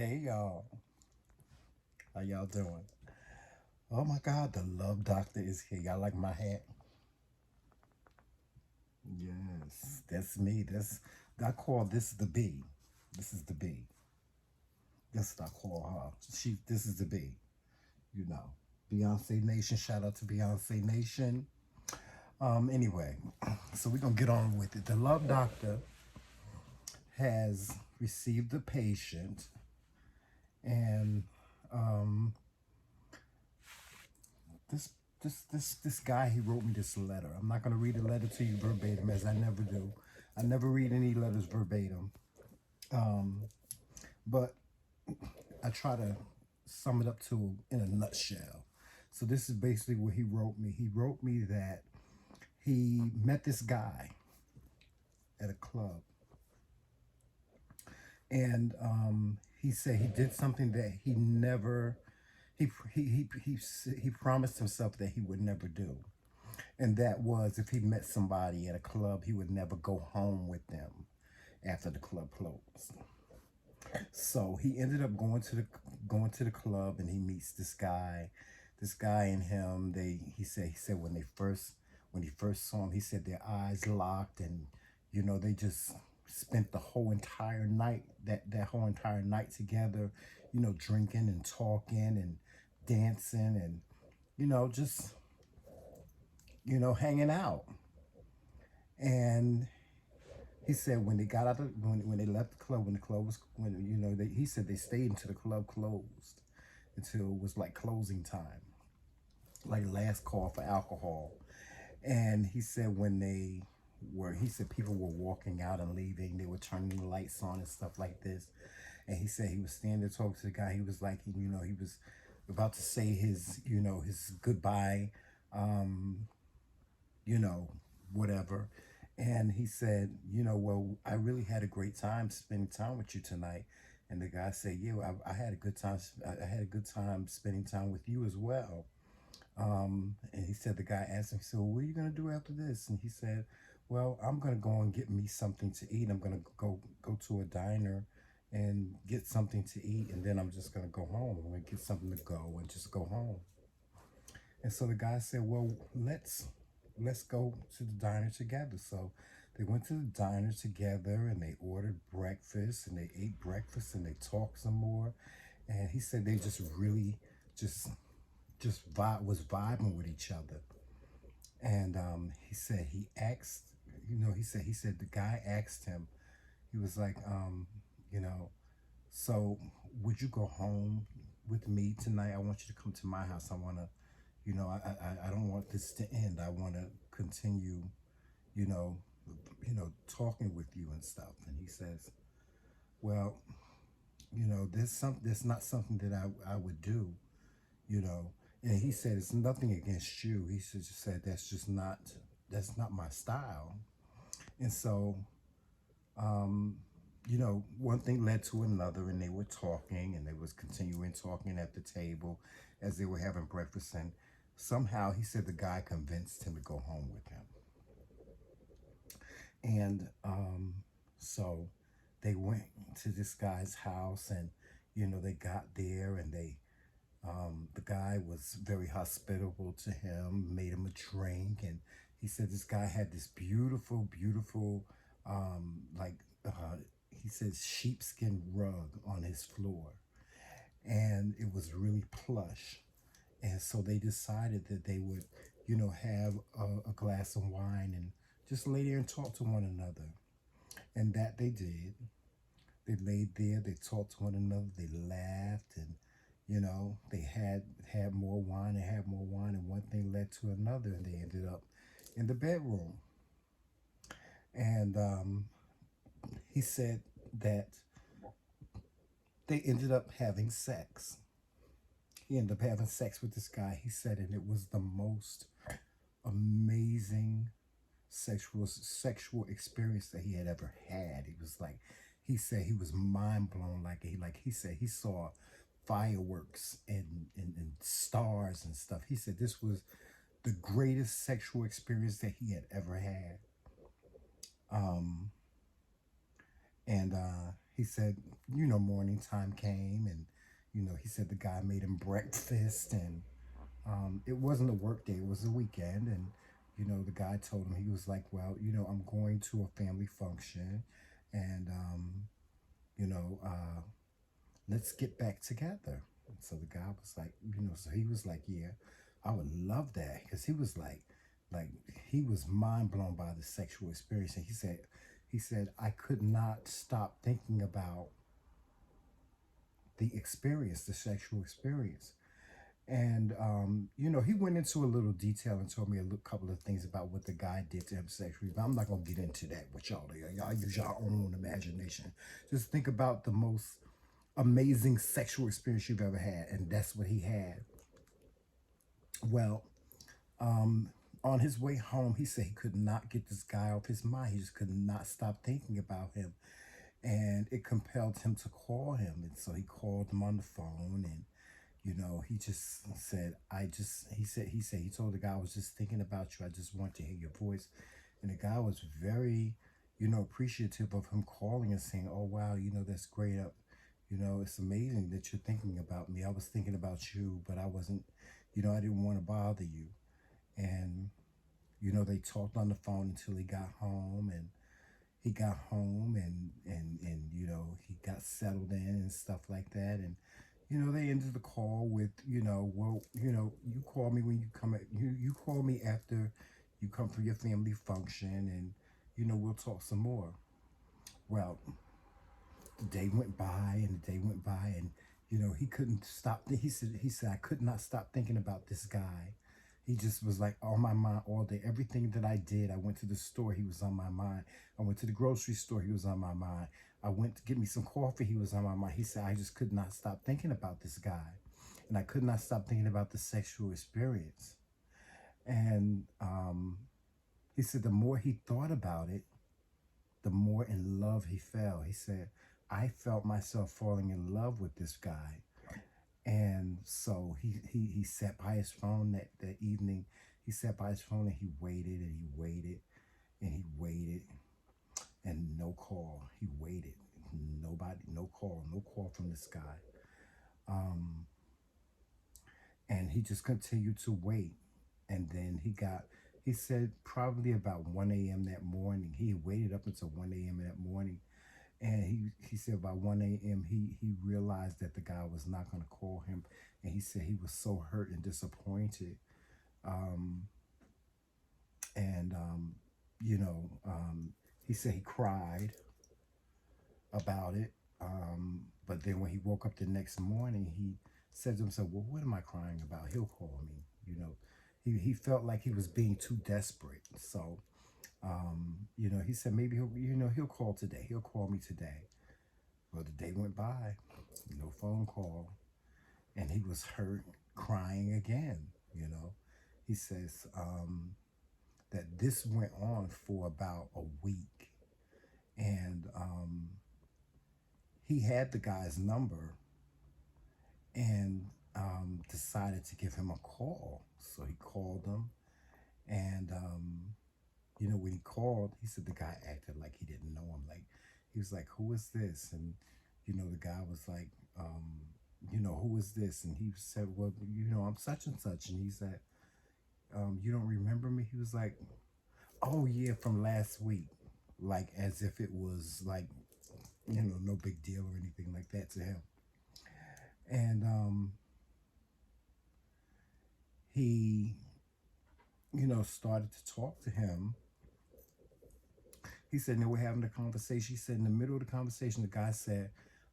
Hey y'all, how y'all doing? Oh my God, the love doctor is here. Y'all like my hat? Yes, that's me. I call this the B. This is the B. That's what I call her. This is the B. You know, Beyonce Nation. Shout out to Beyonce Nation. Anyway, so we're gonna get on with it. The love doctor has received the patient, and um, this this guy, he wrote me this letter. I'm not gonna read the letter to you verbatim, as I never do. I never read any letters verbatim, um, but I try to sum it up to in a nutshell. So this is basically what he wrote me. He wrote me that he met this guy at a club, and he said he did something that he never he promised himself that he would never do. And that was, if he met somebody at a club, he would never go home with them after the club closed. So he ended up going to the club, and he meets this guy. This guy and him, he said when he first saw him, he said their eyes locked, and they just spent the whole entire night, that whole entire night together, drinking and talking and dancing, and just hanging out. And he said when they got out of, when they left the club, when the club was, when he said they stayed until the club closed, until it was like closing time, like last call for alcohol. And he said he said people were walking out and leaving, they were turning the lights on and stuff like this. And he said he was standing there talking to the guy. He was like, he was about to say his goodbye, um, you know, whatever. And he said, well, I really had a great time spending time with you tonight. And the guy said, yeah, I had a good time. I had a good time spending time with you as well. And he said, the guy asked him, he said, well, what are you going to do after this? And he said, well, I'm going to go and get me something to eat. I'm going to go to a diner and get something to eat. And then I'm just going to go home. I'm going to get something to go and just go home. And so the guy said, well, let's go to the diner together. So they went to the diner together, and they ordered breakfast, and they ate breakfast, and they talked some more. And he said they just really was vibing with each other. And he said he asked, he said the guy asked him, he was like, you know, so would you go home with me tonight? I want you to come to my house. I want to, I don't want this to end. I want to continue, you know, talking with you and stuff. And he says, well, there's not something that I would do, you know. And he said, it's nothing against you. He just said, that's not my style. And so, one thing led to another, and they were talking, and they was continuing talking at the table as they were having breakfast. And somehow he said the guy convinced him to go home with him. And so they went to this guy's house, and they got there, and the guy was very hospitable to him, made him a drink. And he said this guy had this beautiful, beautiful, like he says, sheepskin rug on his floor, and it was really plush. And so they decided that they would, have a glass of wine and just lay there and talk to one another. And that they did. They laid there, they talked to one another, they laughed, and they had more wine and had more wine, and one thing led to another, and they ended up in the bedroom. And he said that they ended up having sex. He ended up having sex with this guy. He said, and it was the most amazing sexual experience that he had ever had. He was like, he said he was mind blown. He said he saw fireworks and stars and stuff. He said this was the greatest sexual experience that he had ever had. And he said, morning time came, and he said the guy made him breakfast, and it wasn't a work day, it was a weekend, and the guy told him, he was like, well, I'm going to a family function, and you know, let's get back together. And so the guy was like, so he was like, yeah, I would love that, because he was like he was mind blown by the sexual experience, and he said I could not stop thinking about the experience, the sexual experience. And he went into a little detail and told me a couple of things about what the guy did to him sexually. But I'm not gonna get into that with y'all. Y'all use your own imagination. Just think about the most amazing sexual experience you've ever had, and that's what he had. Well, um, on his way home, he said he could not get this guy off his mind. He just could not stop thinking about him, and it compelled him to call him. And so he called him on the phone, and he just said, he told the guy, I was just thinking about you. I just want to hear your voice. And the guy was very, appreciative of him calling and saying, oh, wow, that's great. It's amazing that you're thinking about me. I was thinking about you, but I wasn't, I didn't want to bother you. And, they talked on the phone until he got home, and he got home, and he got settled in and stuff like that. And they ended the call with, well, you call me when you come you call me after you come for your family function, and we'll talk some more. Well, the day went by, and the day went by, and he couldn't stop. He said I could not stop thinking about this guy. He just was like on my mind all day. Everything that I did, I went to the store, he was on my mind. I went to the grocery store, he was on my mind. I went to get me some coffee, he was on my mind. He said I just could not stop thinking about this guy, and I could not stop thinking about the sexual experience. And he said the more he thought about it, the more in love he fell. He said, I felt myself falling in love with this guy. And so he sat by his phone that evening. He sat by his phone, and he waited, and he waited, and he waited, and no call. He waited. Nobody, no call, no call from this guy. Um, and he just continued to wait. And then he said probably about 1 a.m. that morning. He waited up until 1 a.m. that morning. And he said by 1 a.m. he realized that the guy was not going to call him. And he said he was so hurt and disappointed. Um, and, he said he cried about it. But then when he woke up the next morning, he said to himself, well, what am I crying about? He'll call me. He felt like he was being too desperate. So, he said maybe he'll call today. He'll call me today. Well, the day went by, no phone call, and he was hurt, crying again. He says that this went on for about a week, and he had the guy's number, and decided to give him a call. So he called him, and when he called, he said the guy acted like he didn't know him. Like he was like, "Who is this?" And the guy was like, "Who is this?" And he said, "Well, I'm such and such." And he said, "You don't remember me?" He was like, "Oh yeah, from last week," like as if it was like no big deal or anything like that to him. And he started to talk to him. He said they were having a conversation. He said in the middle of the conversation, the guy said,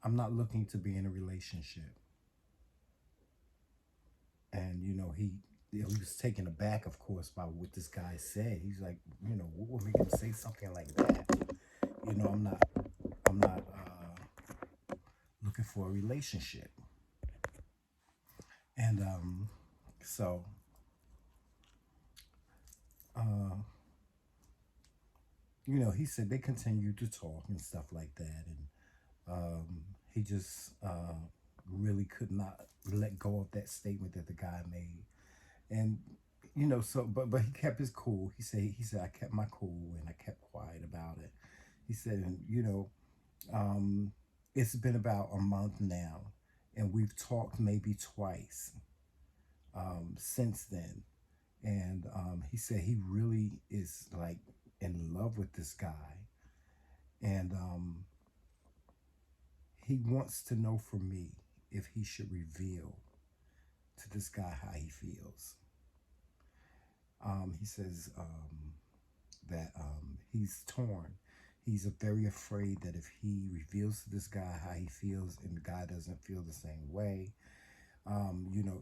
I'm not looking to be in a relationship. And, he was taken aback, of course, by what this guy said. He's like, what would make him say something like that? I'm not looking for a relationship. And so uh, he said they continued to talk and stuff like that. And he just really could not let go of that statement that the guy made. And but he kept his cool. He said I kept my cool, and I kept quiet about it. He said, and um It's been about a month now, and we've talked maybe twice since then. And he said he really is like in love with this guy, and he wants to know from me if he should reveal to this guy how he feels. He says that he's torn. He's very afraid that if he reveals to this guy how he feels and the guy doesn't feel the same way,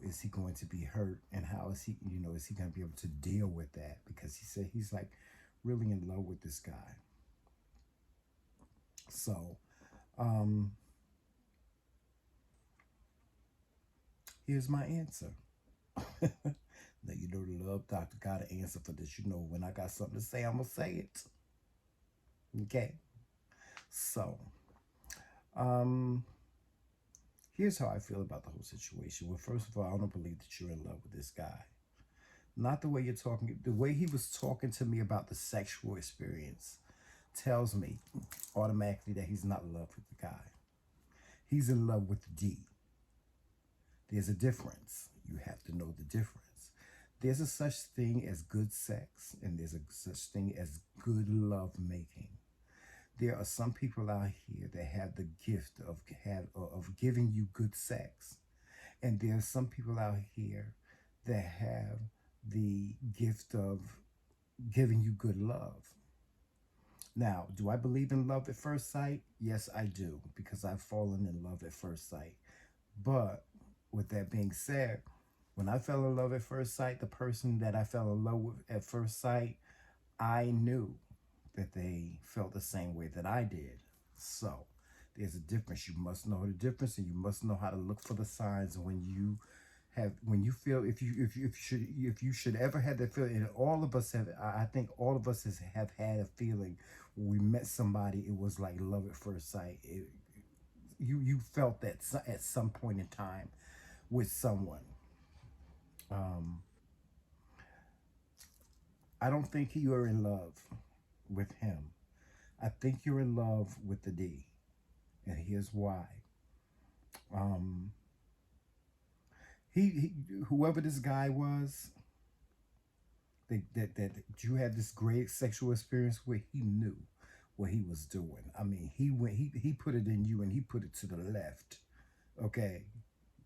is he going to be hurt? And how is he, is he going to be able to deal with that? Because he said he's like really in love with this guy. So, um, here's my answer. Now, the love doctor got an answer for this. When I got something to say, I'm going to say it. Okay. So, um, here's how I feel about the whole situation. Well, first of all, I don't believe that you're in love with this guy. Not the way you're talking, the way he was talking to me about the sexual experience tells me automatically that he's not in love with the guy. He's in love with the D. There's a difference. You have to know the difference. There's a such thing as good sex, and there's a such thing as good love making. There are some people out here that have the gift of giving you good sex, and there are some people out here that have the gift of giving you good love. Now, do I believe in love at first sight? Yes, I do, because I've fallen in love at first sight. But with that being said, when I fell in love at first sight, the person that I fell in love with at first sight, I knew that they felt the same way that I did. So there's a difference. You must know the difference, and you must know how to look for the signs when you feel if you should ever have that feeling. And all of us have. I think all of us have had a feeling when we met somebody. It was like love at first sight. You felt that at some point in time with someone. Um, I don't think you are in love with him. I think you're in love with the D, and here's why. Um, he whoever this guy was that you had this great sexual experience with, he knew what he was doing. I mean, he put it in you, and he put it to the left. Okay,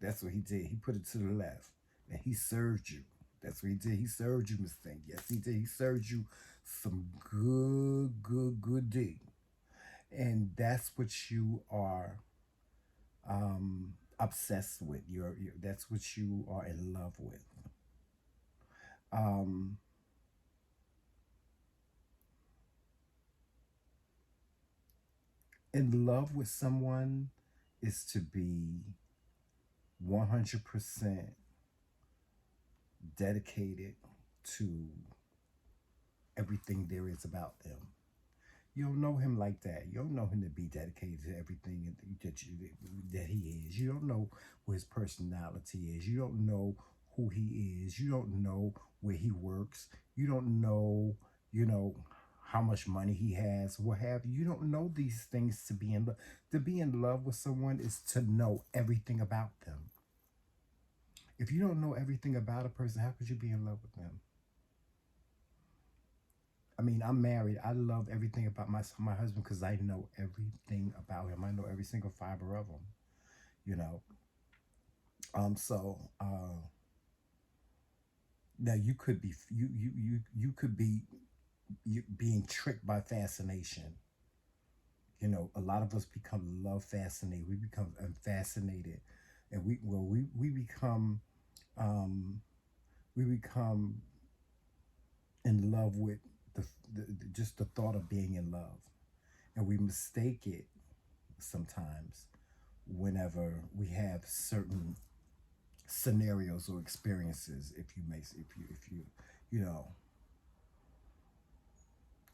that's what he did. He put it to the left, and he served you. That's what he did. He served you, Miss Thing. Yes, he did. He served you some good D, and that's what you are obsessed with. That's what you are in love with. Um, in love with someone is to be 100% dedicated to everything there is about them. You don't know him like that. You don't know him to be dedicated to everything that he is. You don't know what his personality is. You don't know who he is. You don't know where he works. You don't know, you know, how much money he has, what have you. You don't know these things to be in love. To be in love with someone is to know everything about them. If you don't know everything about a person, how could you be in love with them? I mean, I'm married. I love everything about my husband because I know everything about him. I know every single fiber of him. You know. Now you could be you could be being tricked by fascination. A lot of us become love fascinated. We become fascinated, and we become um, we become in love with just the thought of being in love, and we mistake it sometimes whenever we have certain scenarios or experiences. If you you know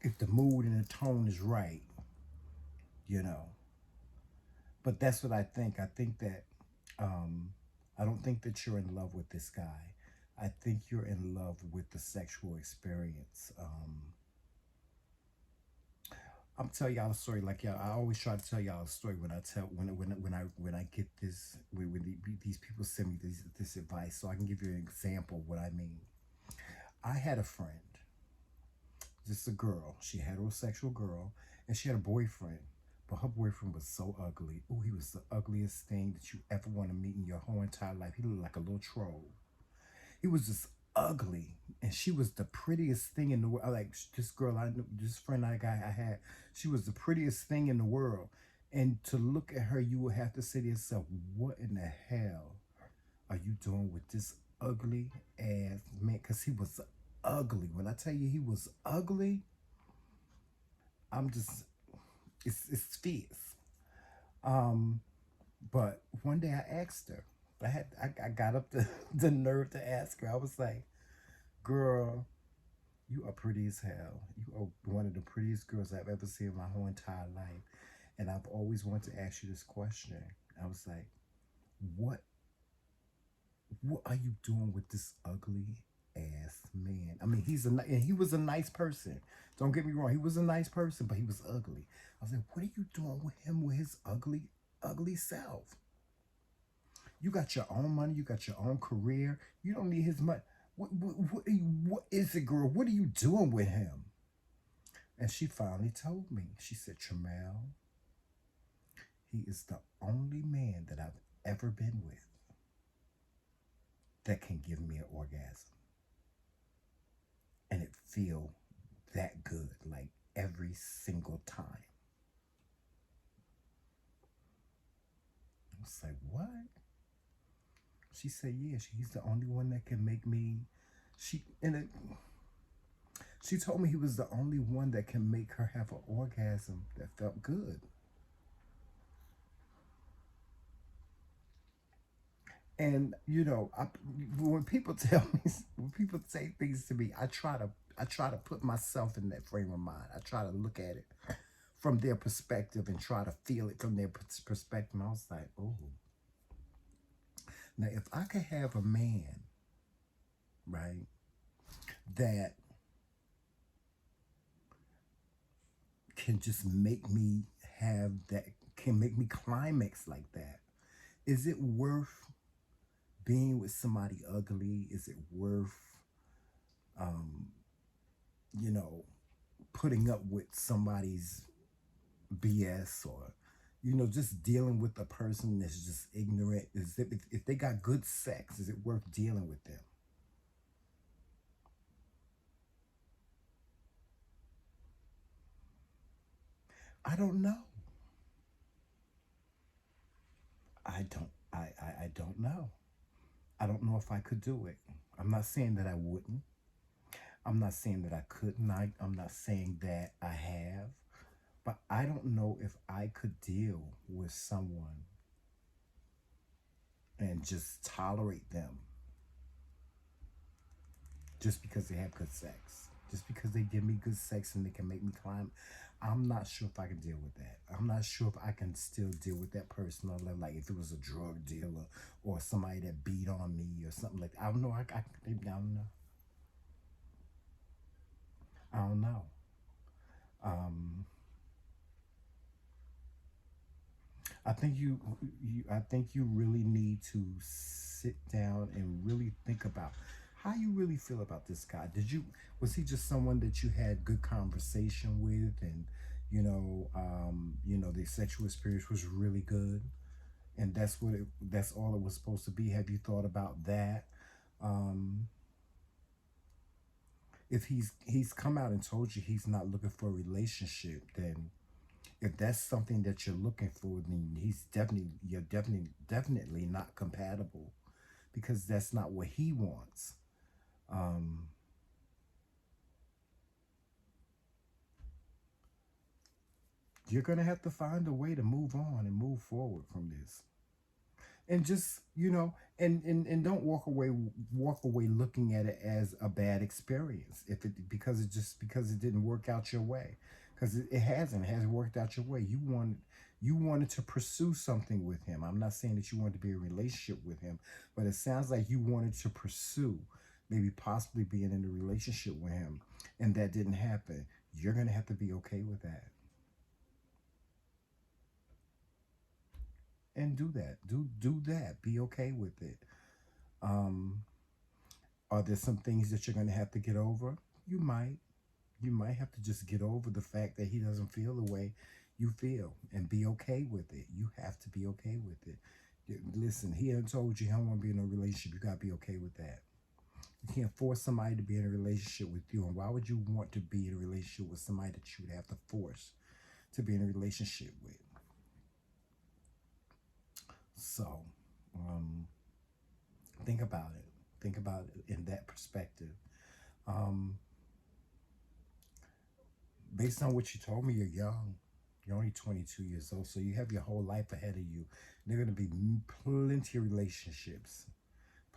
if the mood and the tone is right, you know. But that's what I think. I think that um, I don't think that you're in love with this guy. I think you're in love with the sexual experience. I'm tell y'all a story like y'all. I always try to tell y'all a story when I tell when I get this when these people send me this advice, so I can give you an example of what I mean. I had a friend, just a girl. She had a heterosexual girl, and she had a boyfriend. But her boyfriend was so ugly. Oh, he was the ugliest thing that you ever want to meet in your whole entire life. He looked like a little troll. He was just ugly, and she was the prettiest thing in the world. Like this girl, I knew, this friend I had, she was the prettiest thing in the world. And to look at her, you would have to say to yourself, "What in the hell are you doing with this ugly ass man?" Because he was ugly. When I tell you he was ugly, I'm just it's fierce. Um, but one day I asked her. I got up the nerve to ask her. I was like, "Girl, you are pretty as hell. You are one of the prettiest girls I've ever seen in my whole entire life. And I've always wanted to ask you this question." I was like, what what are you doing with this ugly ass man? I mean, and he was a nice person. Don't get me wrong, he was a nice person, but he was ugly. I was like, what are you doing with him with his ugly self? You got your own money, you got your own career. You don't need his money. What is it, girl? What are you doing with him? And she finally told me. She said, Tramel, he is the only man that I've ever been with that can give me an orgasm. And it feel that good, like every single time. I was like, what? She said, yeah, he's the only one that can make me. She and it, she told me he was the only one that can make her have an orgasm that felt good. And when people tell me, when people say things to me, I try to put myself in that frame of mind. I try to look at it from their perspective and try to feel it from their perspective. And I was like, oh, now if I could have a man, right, that can just make me have that, can make me climax like that, is it worth being with somebody ugly? Is it worth, um, you know, putting up with somebody's BS, or just dealing with a person that's just ignorant? If they got good sex, is it worth dealing with them? I don't know. I don't know. I don't know if I could do it. I'm not saying that I wouldn't. I'm not saying that I couldn't. I'm not saying that I have. But I don't know if I could deal with someone and just tolerate them just because they have good sex. Just because they give me good sex and they can make me climb. I'm not sure if I can deal with that. I'm not sure if I can still deal with that person on level. Like if it was a drug dealer or somebody that beat on me or something like that. I don't know. I don't know. I don't know. Um, I think you really need to sit down and really think about how you really feel about this guy. Was he just someone that you had good conversation with, and the sexual experience was really good, and that's all it was supposed to be? Have you thought about that? Um, if he's come out and told you he's not looking for a relationship, then if that's something that you're looking for, then you're definitely not compatible, because that's not what he wants. Um, you're gonna have to find a way to move on and move forward from this, and just and don't walk away looking at it as a bad experience, if it because it didn't work out your way, because it hasn't worked out your way. You wanted to pursue something with him. I'm not saying that you wanted to be in a relationship with him, but it sounds like you wanted to pursue maybe possibly being in a relationship with him, and that didn't happen. You're gonna have to be okay with that. and do that. Do that. Be okay with it. Um, are there some things that you're gonna have to get over? You might. You might have to just get over the fact that he doesn't feel the way you feel and be okay with it. You have to be okay with it. Listen, he done told you he don't want to be in a relationship. You gotta be okay with that. You can't force somebody to be in a relationship with you. And why would you want to be in a relationship with somebody that you would have to force to be in a relationship with? So, um, think about it. Think about it in that perspective. Um, Based on what you told me, you're young. You're only 22 years old, so you have your whole life ahead of you. There are going to be plenty of relationships.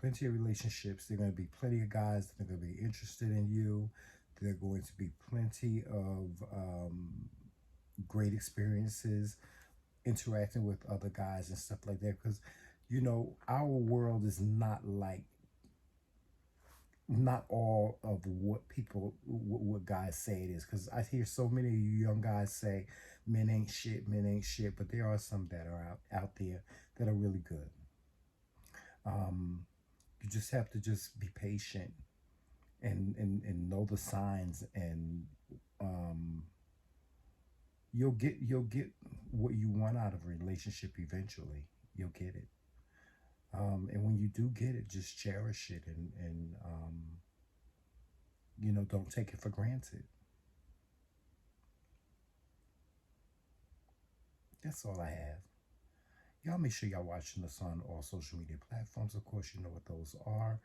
Plenty of relationships. There are going to be plenty of guys that are going to be interested in you. There are going to be plenty of great experiences interacting with other guys and stuff like that. Because, you know, our world is not all of what people what guys say it is, because I hear so many young guys say men ain't shit, men ain't shit, but there are some that are out there that are really good. You just have to just be patient and know the signs, and um, you'll get what you want out of a relationship eventually. You'll get it. And when you do get it, just cherish it, and you know, don't take it for granted. That's all I have. Y'all make sure y'all watching us on all social media platforms. Of course, you know what those are.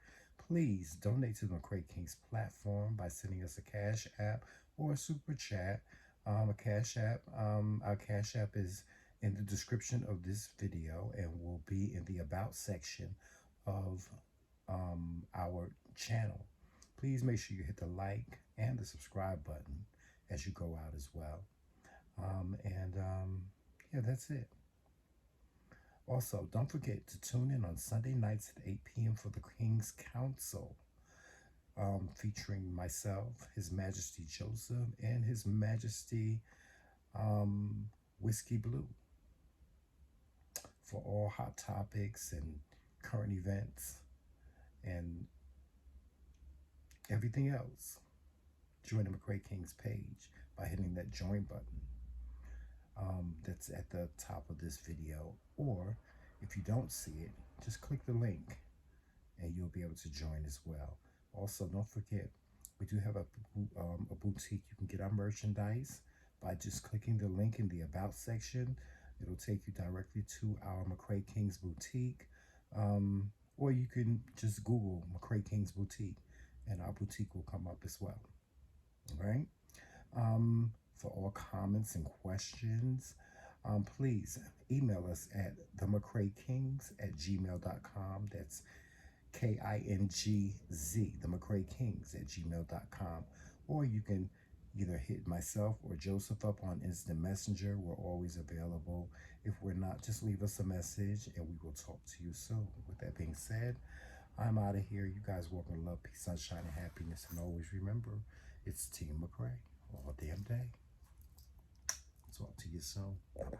Please donate to the McCraeKingz platform by sending us a cash app or a super chat. A cash app. Our cash app is in the description of this video and will be in the about section of our channel. Please make sure you hit the like and the subscribe button as you go out as well. Yeah, that's it. Also, don't forget to tune in on Sunday nights at 8 p.m. for the King's Council, featuring myself, His Majesty Joseph, and His Majesty Whiskey Blue, for all hot topics and current events and everything else. Join the McCraeKingz page by hitting that join button that's at the top of this video, or if you don't see it, just click the link and you'll be able to join as well. Also, don't forget, we do have a boutique. You can get our merchandise by just clicking the link in the about section. It'll take you directly to our McCraeKingz boutique, or you can just Google McCraeKingz boutique and our boutique will come up as well. All right. For all comments and questions, please email us at TheMcRaeKingz@gmail.com. That's KINGZ, TheMcRaeKingz@gmail.com. Or you can either hit myself or Joseph up on Instant Messenger. We're always available. If we're not, just leave us a message and we will talk to you soon. With that being said, I'm out of here. You guys walk in love, peace, sunshine, and happiness. And always remember, it's Team McRae all damn day. Talk to you soon. Bye-bye.